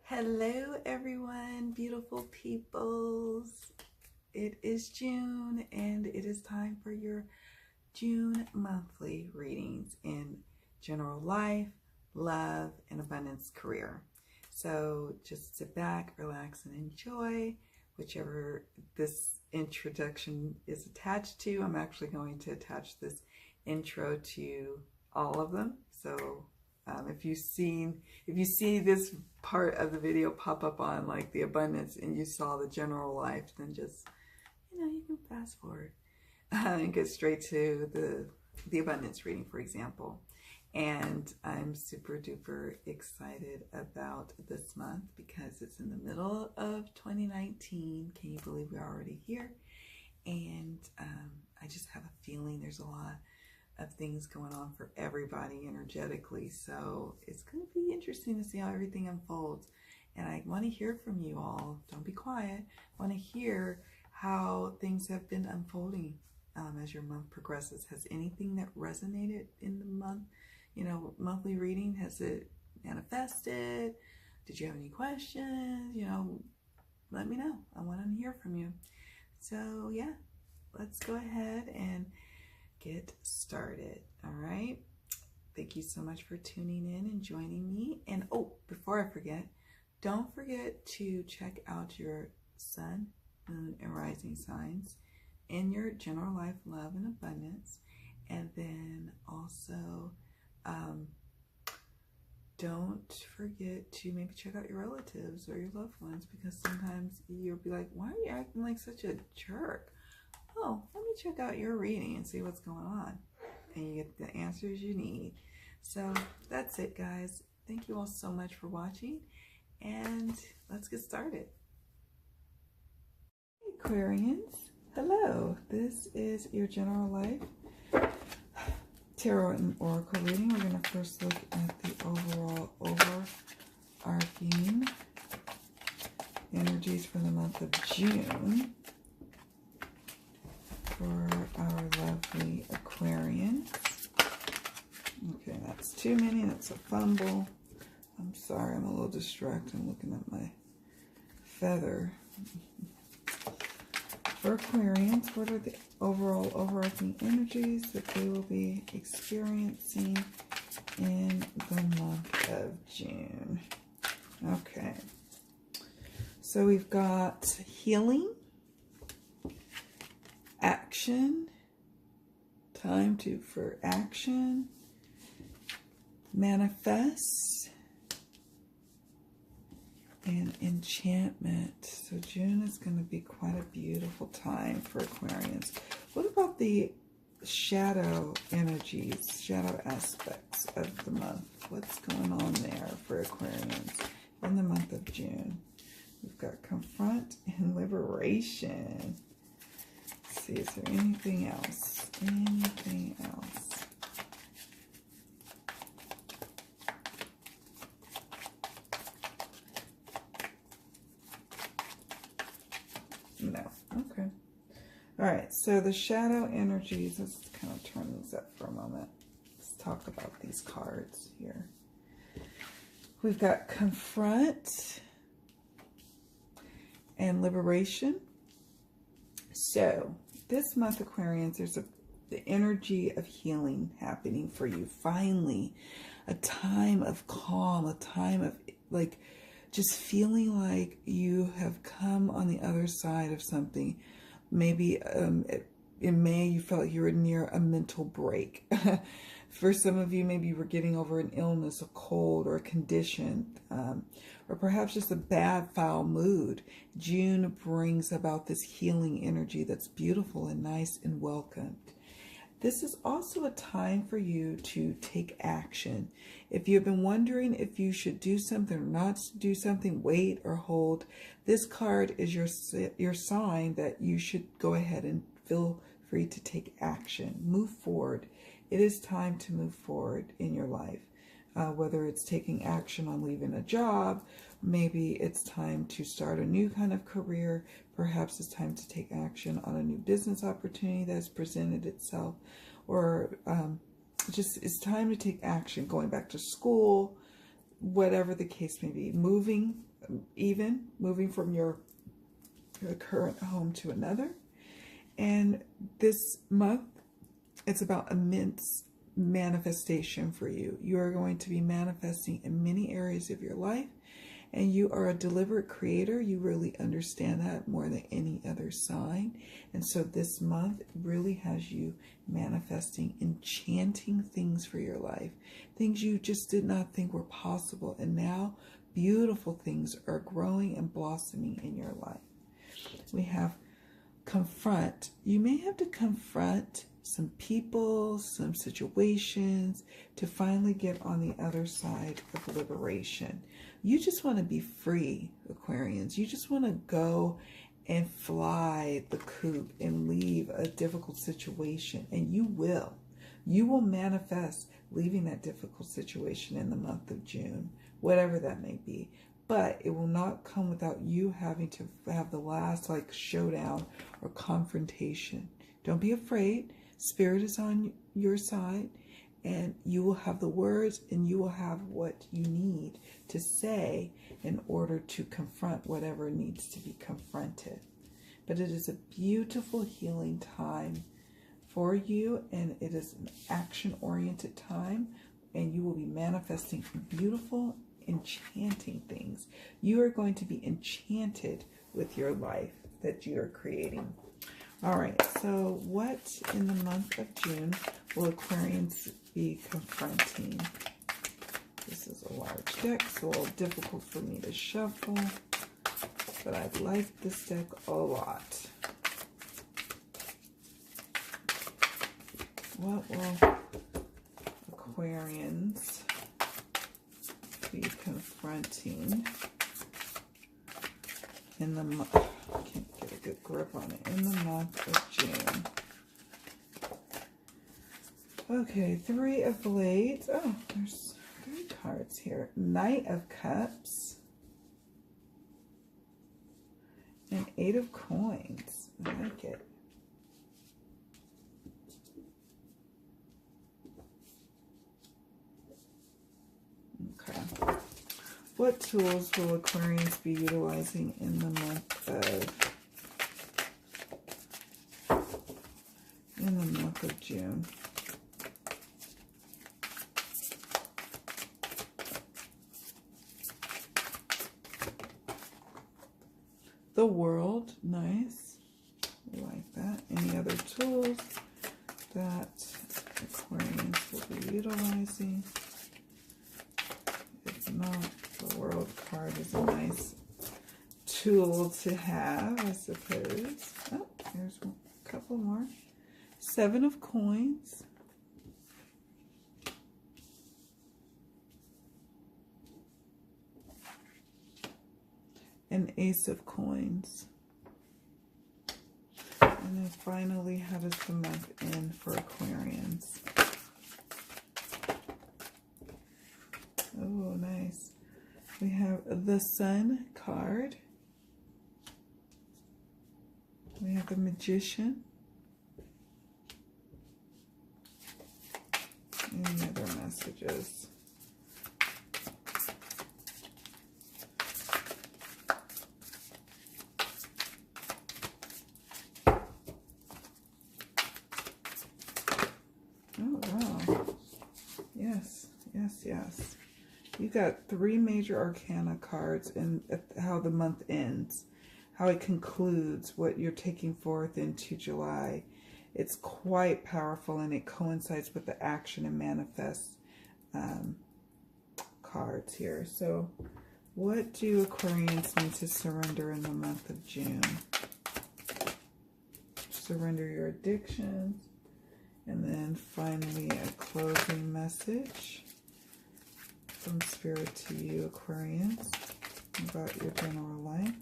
Hello everyone, beautiful peoples. It is June and it is time for your June monthly readings in general life, love, and abundance career. So just sit back, relax, and enjoy whichever this introduction is attached to. I'm actually going to attach this intro to all of them. So if you see this part of the video pop up on like the abundance and you saw the general life, then just, you can fast forward and get straight to the abundance reading, for example. And I'm super duper excited about this month because it's in the middle of 2019. Can you believe we're already here? And I just have a feeling there's a lot of things going on for everybody energetically. So it's going to be interesting to see how everything unfolds. And I want to hear from you all. Don't be quiet. I want to hear how things have been unfolding as your month progresses. Has anything that resonated in the month, monthly reading, has it manifested? Did you have any questions? Let me know. I want to hear from you. So yeah, let's go ahead and get started. All right. Thank you so much for tuning in and joining me. And before I forget, don't forget to check out your sun, moon, and rising signs in your general life, love, and abundance. And then also, don't forget to maybe check out your relatives or your loved ones, because sometimes you'll be like, why are you acting like such a jerk? Oh, let me check out your reading and see what's going on. And you get the answers you need. So that's it, guys. Thank you all so much for watching. And let's get started. Hey, Aquarians. Hello. This is your general life tarot and oracle reading. We're going to first look at the overall overarching energies for the month of June for our lovely Aquarians. Okay, that's too many. That's a fumble. I'm sorry, I'm a little distracted. I'm looking at my feather. For Aquarians, what are the overall overarching energies that they will be experiencing in the month of June? Okay. So we've got healing, action, time for action, manifest, and enchantment. So June is going to be quite a beautiful time for Aquarians. What about the shadow energies, shadow aspects of the month? What's going on there for Aquarians in the month of June? We've got confront and liberation. Let's see, is there anything else? Anything else? No. Okay. All right. So the shadow energies, let's kind of turn these up for a moment. Let's talk about these cards here. We've got confront and liberation. So this month, Aquarians, there's the energy of healing happening for you. Finally, a time of calm, a time of like just feeling like you have come on the other side of something. Maybe in May you felt like you were near a mental break. For some of you, maybe you were getting over an illness, a cold, or a condition, or perhaps just a bad, foul mood. June brings about this healing energy that's beautiful and nice and welcomed. This is also a time for you to take action. If you've been wondering if you should do something or not do something, wait or hold, this card is your sign that you should go ahead and feel free to take action. Move forward. It is time to move forward in your life. Whether it's taking action on leaving a job, maybe it's time to start a new kind of career, perhaps it's time to take action on a new business opportunity that's presented itself, or just it's time to take action, going back to school, whatever the case may be, moving from your current home to another. And this month, it's about immense manifestation for you. You are going to be manifesting in many areas of your life, and you are a deliberate creator. You really understand that more than any other sign. And so this month really has you manifesting enchanting things for your life, things you just did not think were possible. And now beautiful things are growing and blossoming in your life. We have confront. You may have to confront some people, some situations to finally get on the other side of liberation. You just want to be free, Aquarians. You just want to go and fly the coop and leave a difficult situation. And you will. You will manifest leaving that difficult situation in the month of June, whatever that may be. But it will not come without you having to have the last showdown or confrontation. Don't be afraid. Spirit is on your side, and you will have the words and you will have what you need to say in order to confront whatever needs to be confronted. But it is a beautiful healing time for you, and it is an action-oriented time, and you will be manifesting beautiful, enchanting things. You are going to be enchanted with your life that you are creating. All right, so what in the month of June will Aquarians be confronting? This is a large deck, so a little difficult for me to shuffle, but I like this deck a lot. What will Aquarians be confronting in the month? I can't get a good grip on it. In the month of June. Okay, 3 of Blades. Oh, there's 3 cards here. Knight of Cups. And 8 of Coins. I like it. Okay. What tools will Aquarians be utilizing in the month of June? The World, nice. I like that. Any other tools that Aquarians will be utilizing? If not, the World card is a nice tool to have, I suppose. Oh, here's a couple more. 7 of Coins. And Ace of Coins. And then finally, how does the month end for Aquarians? Oh, nice. We have the Sun card. We have the Magician. Any other messages? Oh, wow. Yes, yes, yes. You got 3 major arcana cards and how the month ends, how it concludes, what you're taking forth into July. It's quite powerful, and it coincides with the action and manifest cards here. So what do Aquarians need to surrender in the month of June? Surrender your addictions. And then finally a closing message from Spirit to you, Aquarians, about your general life.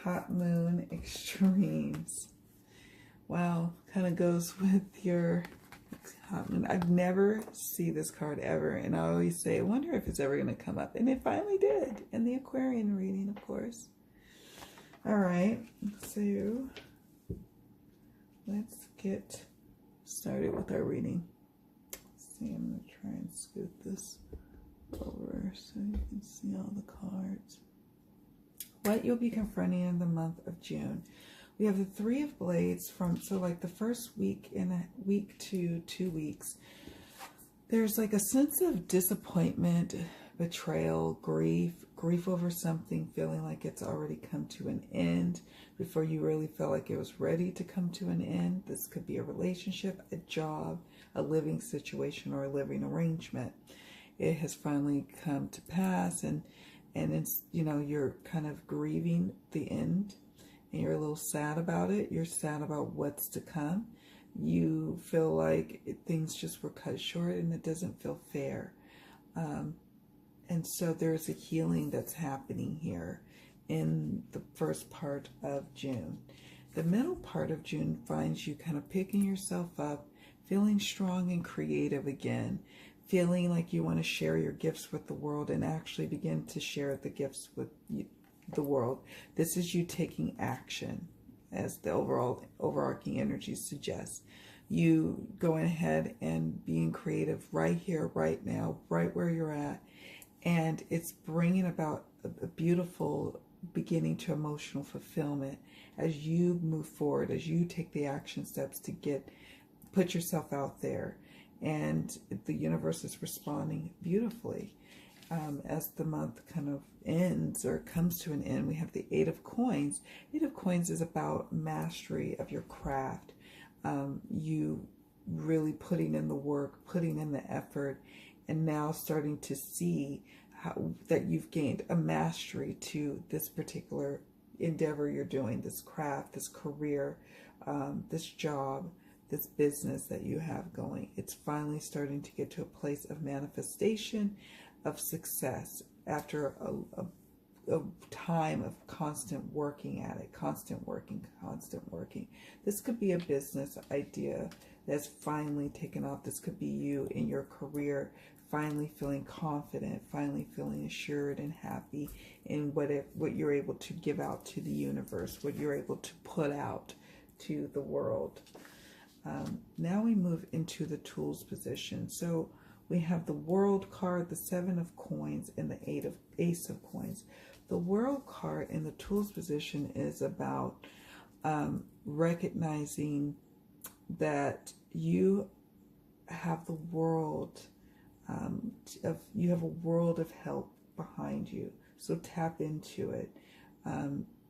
Hot Moon Extremes. Wow, kind of goes with your Hot Moon. I've never seen this card ever, and I always say, I wonder if it's ever going to come up. And it finally did, in the Aquarian reading, of course. All right, so let's get started with our reading. Let's see, I'm going to try and scoot this over so you can see all the cards. What you'll be confronting in the month of June. We have the Three of Blades so like the first week in a week to 2 weeks. There's like a sense of disappointment, betrayal, grief over something, feeling like it's already come to an end before you really felt like it was ready to come to an end. This could be a relationship, a job, a living situation, or a living arrangement. It has finally come to pass, and it's, you know, you're kind of grieving the end, and you're a little sad about it. You're sad about what's to come. You feel like things just were cut short, and it doesn't feel fair. And so there's a healing that's happening here in the first part of June. The middle part of June finds you kind of picking yourself up, feeling strong and creative again, feeling like you want to share your gifts with the world and actually begin to share the gifts with the world. This is you taking action, as the overarching energy suggests. You going ahead and being creative right here, right now, right where you're at. And it's bringing about a beautiful beginning to emotional fulfillment as you move forward, as you take the action steps to put yourself out there. And the universe is responding beautifully. As the month kind of ends or comes to an end, we have the Eight of Coins. Eight of Coins is about mastery of your craft. You really putting in the work, putting in the effort, and now starting to see that you've gained a mastery to this particular endeavor you're doing, this craft, this career, this job, this business that you have going. It's finally starting to get to a place of manifestation, of success after a time of constant working at it, constant working. This could be a business idea that's finally taken off. This could be you in your career, finally feeling confident, finally feeling assured and happy in what you're able to give out to the universe, what you're able to put out to the world. Now we move into the tools position. So we have the World card, the Seven of Coins, and the Ace of Coins. The World card in the tools position is about recognizing that you have the world you have a world of help behind you. So tap into it.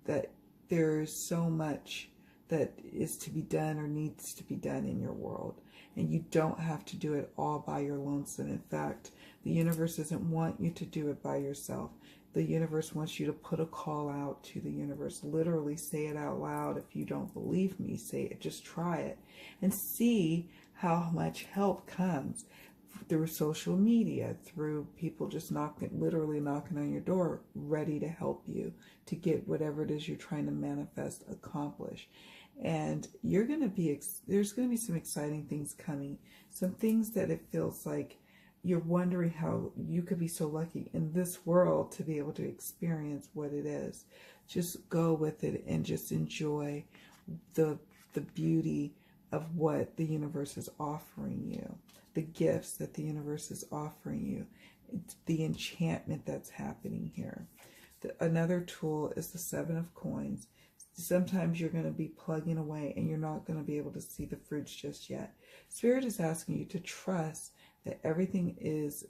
That there is so much that is to be done or needs to be done in your world. And you don't have to do it all by your lonesome. In fact, the universe doesn't want you to do it by yourself. The universe wants you to put a call out to the universe. Literally say it out loud. If you don't believe me, say it. Just try it and see how much help comes through social media, through people just literally knocking on your door, ready to help you to get whatever it is you're trying to manifest, accomplish. And there's going to be some exciting things coming, some things that it feels like you're wondering how you could be so lucky in this world to be able to experience what it is. Just go with it and just enjoy the beauty of what the universe is offering you, the gifts that the universe is offering you, the enchantment that's happening here. Another tool is the Seven of Coins. Sometimes you're going to be plugging away and you're not going to be able to see the fruits just yet. Spirit is asking you to trust that everything is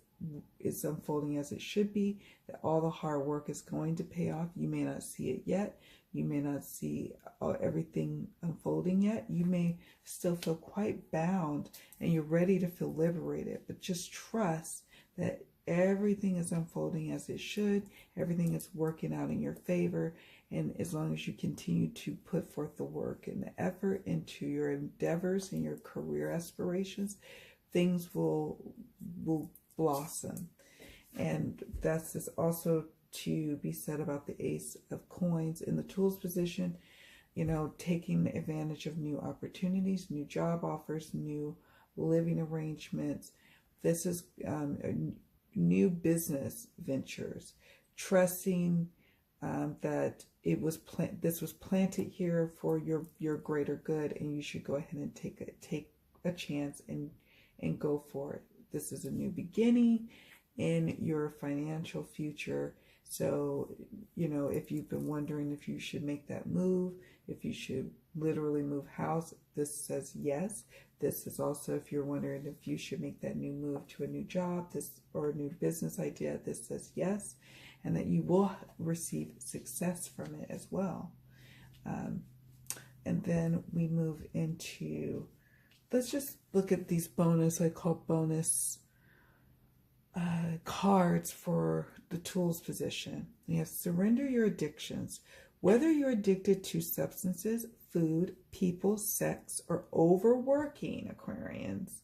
unfolding as it should be, that all the hard work is going to pay off. You may not see it yet. You may not see everything unfolding yet. You may still feel quite bound and you're ready to feel liberated, but just trust that everything is unfolding as it should. Everything is working out in your favor. And as long as you continue to put forth the work and the effort into your endeavors and your career aspirations, things will blossom. And that's just also to be said about the Ace of Coins in the tools position. You know, taking advantage of new opportunities, new job offers, new living arrangements. This is new business ventures. Trusting that this was planted here for your greater good, and you should go ahead and take a chance and go for it. This is a new beginning, in your financial future. So, you know, if you've been wondering if you should make that move, if you should literally move house, this says yes. This is also if you're wondering if you should make that new move to a new job, this or a new business idea, this says yes, and that you will receive success from it as well. And then we move into, let's just look at these bonus, I call bonus cards for the tools position. You have surrender your addictions. Whether you're addicted to substances, food, people, sex, or overworking, Aquarians,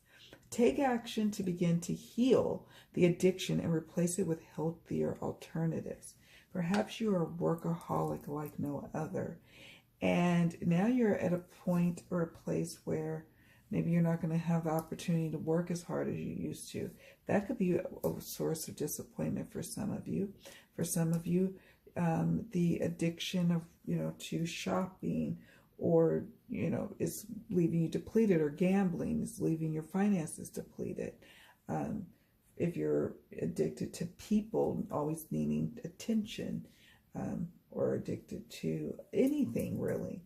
take action to begin to heal the addiction and replace it with healthier alternatives. Perhaps you are a workaholic like no other, and now you're at a point or a place where maybe you're not going to have the opportunity to work as hard as you used to. That could be a source of disappointment for some of you. For some of you, the addiction of, to shopping or, is leaving you depleted, or gambling is leaving your finances depleted. If you're addicted to people, always needing attention, or addicted to anything really,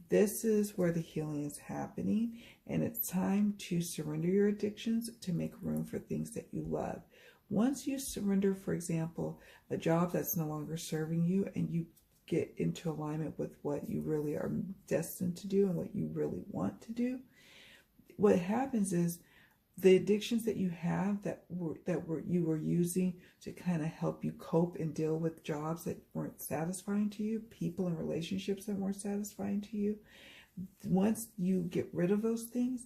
this is where the healing is happening, and it's time to surrender your addictions to make room for things that you love. Once you surrender, for example, a job that's no longer serving you, and you get into alignment with what you really are destined to do and what you really want to do, what happens is the addictions that you have you were using to kind of help you cope and deal with jobs that weren't satisfying to you, people and relationships that weren't satisfying to you, once you get rid of those things,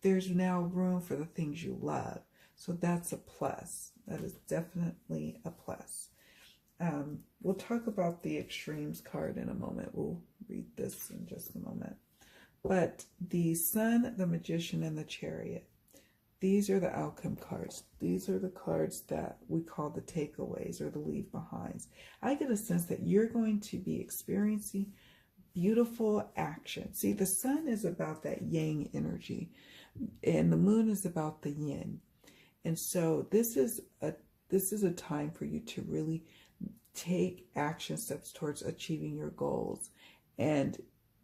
there's now room for the things you love. So that's a plus. That is definitely a plus. We'll talk about the extremes card in a moment. We'll read this in just a moment. But the Sun, the Magician, and the Chariot, these are the outcome cards. These are the cards that we call the takeaways or the leave behinds. I get a sense that you're going to be experiencing beautiful action. See, the Sun is about that yang energy, and the Moon is about the yin. And so this is a time for you to really take action steps towards achieving your goals, and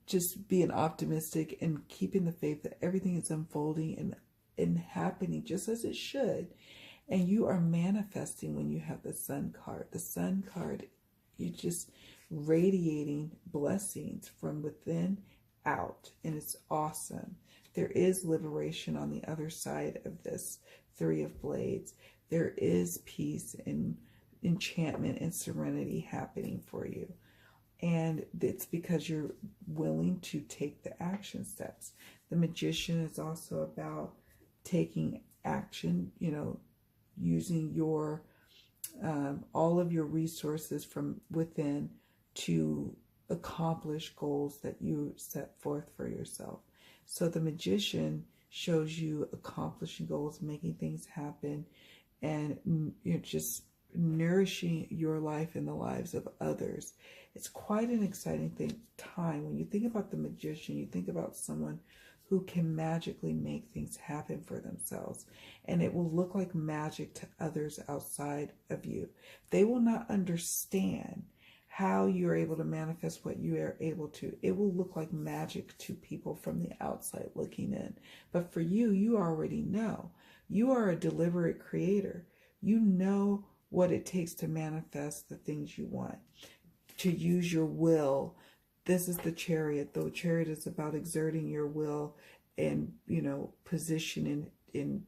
just being optimistic and keeping the faith that everything is unfolding and happening just as it should. And you are manifesting when you have the Sun card. The Sun card, you're just radiating blessings from within out, and it's awesome. There is liberation on the other side of this Three of Blades. There is peace and enchantment and serenity happening for you. And it's because you're willing to take the action steps. The Magician is also about taking action, using your all of your resources from within to accomplish goals that you set forth for yourself. So the Magician shows you accomplishing goals, making things happen, and you're just nourishing your life and the lives of others. It's quite an exciting time. When you think about the Magician, you think about someone who can magically make things happen for themselves, and it will look like magic to others outside of you. They will not understand how you're able to manifest what you are able to. It will look like magic to people from the outside looking in. But for you, you already know. You are a deliberate creator. You know what it takes to manifest the things you want, to use your will. This is the Chariot. The Chariot is about exerting your will and, positioning in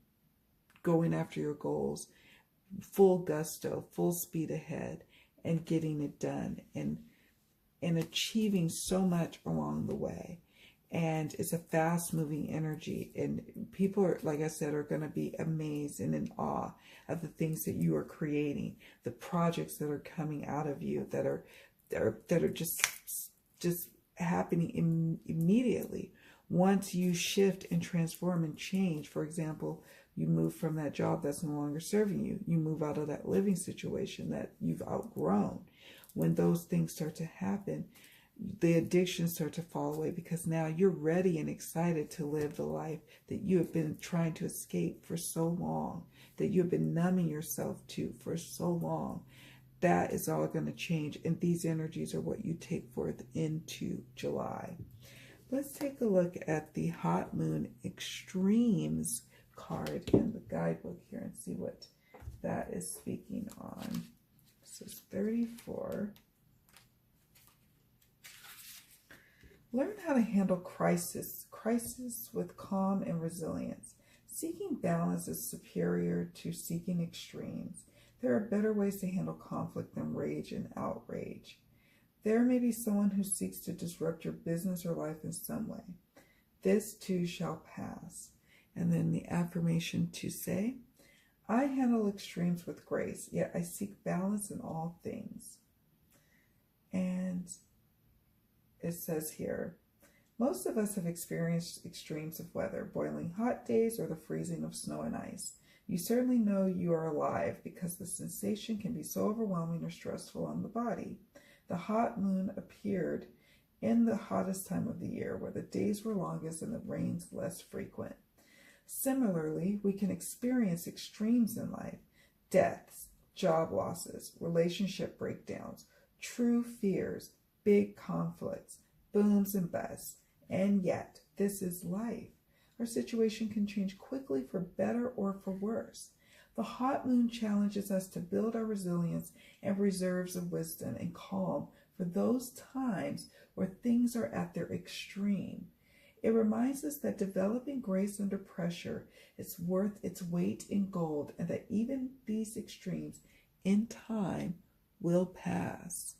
going after your goals, full gusto, full speed ahead, and getting it done, and achieving so much along the way. And it's a fast moving energy, and people are, like I said, are going to be amazed and in awe of the things that you are creating, the projects that are coming out of you that are just happening immediately. Once you shift and transform and change, for example, you move from that job that's no longer serving you. You move out of that living situation that you've outgrown. When those things start to happen, the addictions start to fall away, because now you're ready and excited to live the life that you have been trying to escape for so long, that you've been numbing yourself to for so long. That is all going to change, and these energies are what you take forth into July. Let's take a look at the Hot Moon Extremes card in the guidebook here and see what that is speaking on. This is 34. Learn how to handle crisis with calm and resilience. Seeking balance is superior to seeking extremes. There are better ways to handle conflict than rage and outrage. There may be someone who seeks to disrupt your business or life in some way. This too shall pass. And then the affirmation to say, I handle extremes with grace, yet I seek balance in all things. And it says here, most of us have experienced extremes of weather, boiling hot days or the freezing of snow and ice. You certainly know you are alive because the sensation can be so overwhelming or stressful on the body. The hot moon appeared in the hottest time of the year, where the days were longest and the rains less frequent. Similarly, we can experience extremes in life: deaths, job losses, relationship breakdowns, true fears, big conflicts, booms and busts. And yet, this is life. Our situation can change quickly for better or for worse. The hot moon challenges us to build our resilience and reserves of wisdom and calm for those times where things are at their extreme. It reminds us that developing grace under pressure is worth its weight in gold, and that even these extremes in time will pass.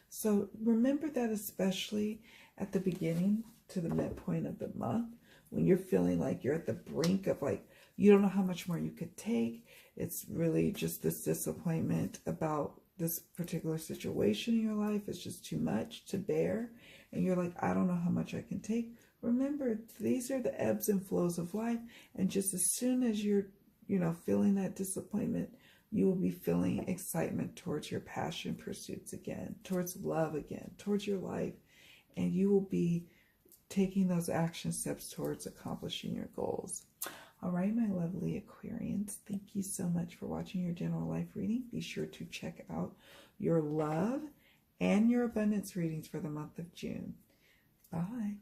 So remember that, especially at the beginning to the midpoint of the month, when you're feeling like you're at the brink of, like, you don't know how much more you could take. It's really just this disappointment about this particular situation in your life. It's just too much to bear. And you're like, I don't know how much I can take. Remember, these are the ebbs and flows of life. And just as soon as you're, feeling that disappointment, you will be feeling excitement towards your passion pursuits again, towards love again, towards your life. And you will be taking those action steps towards accomplishing your goals. All right, my lovely Aquarians, thank you so much for watching your general life reading. Be sure to check out your love and your abundance readings for the month of June. Bye.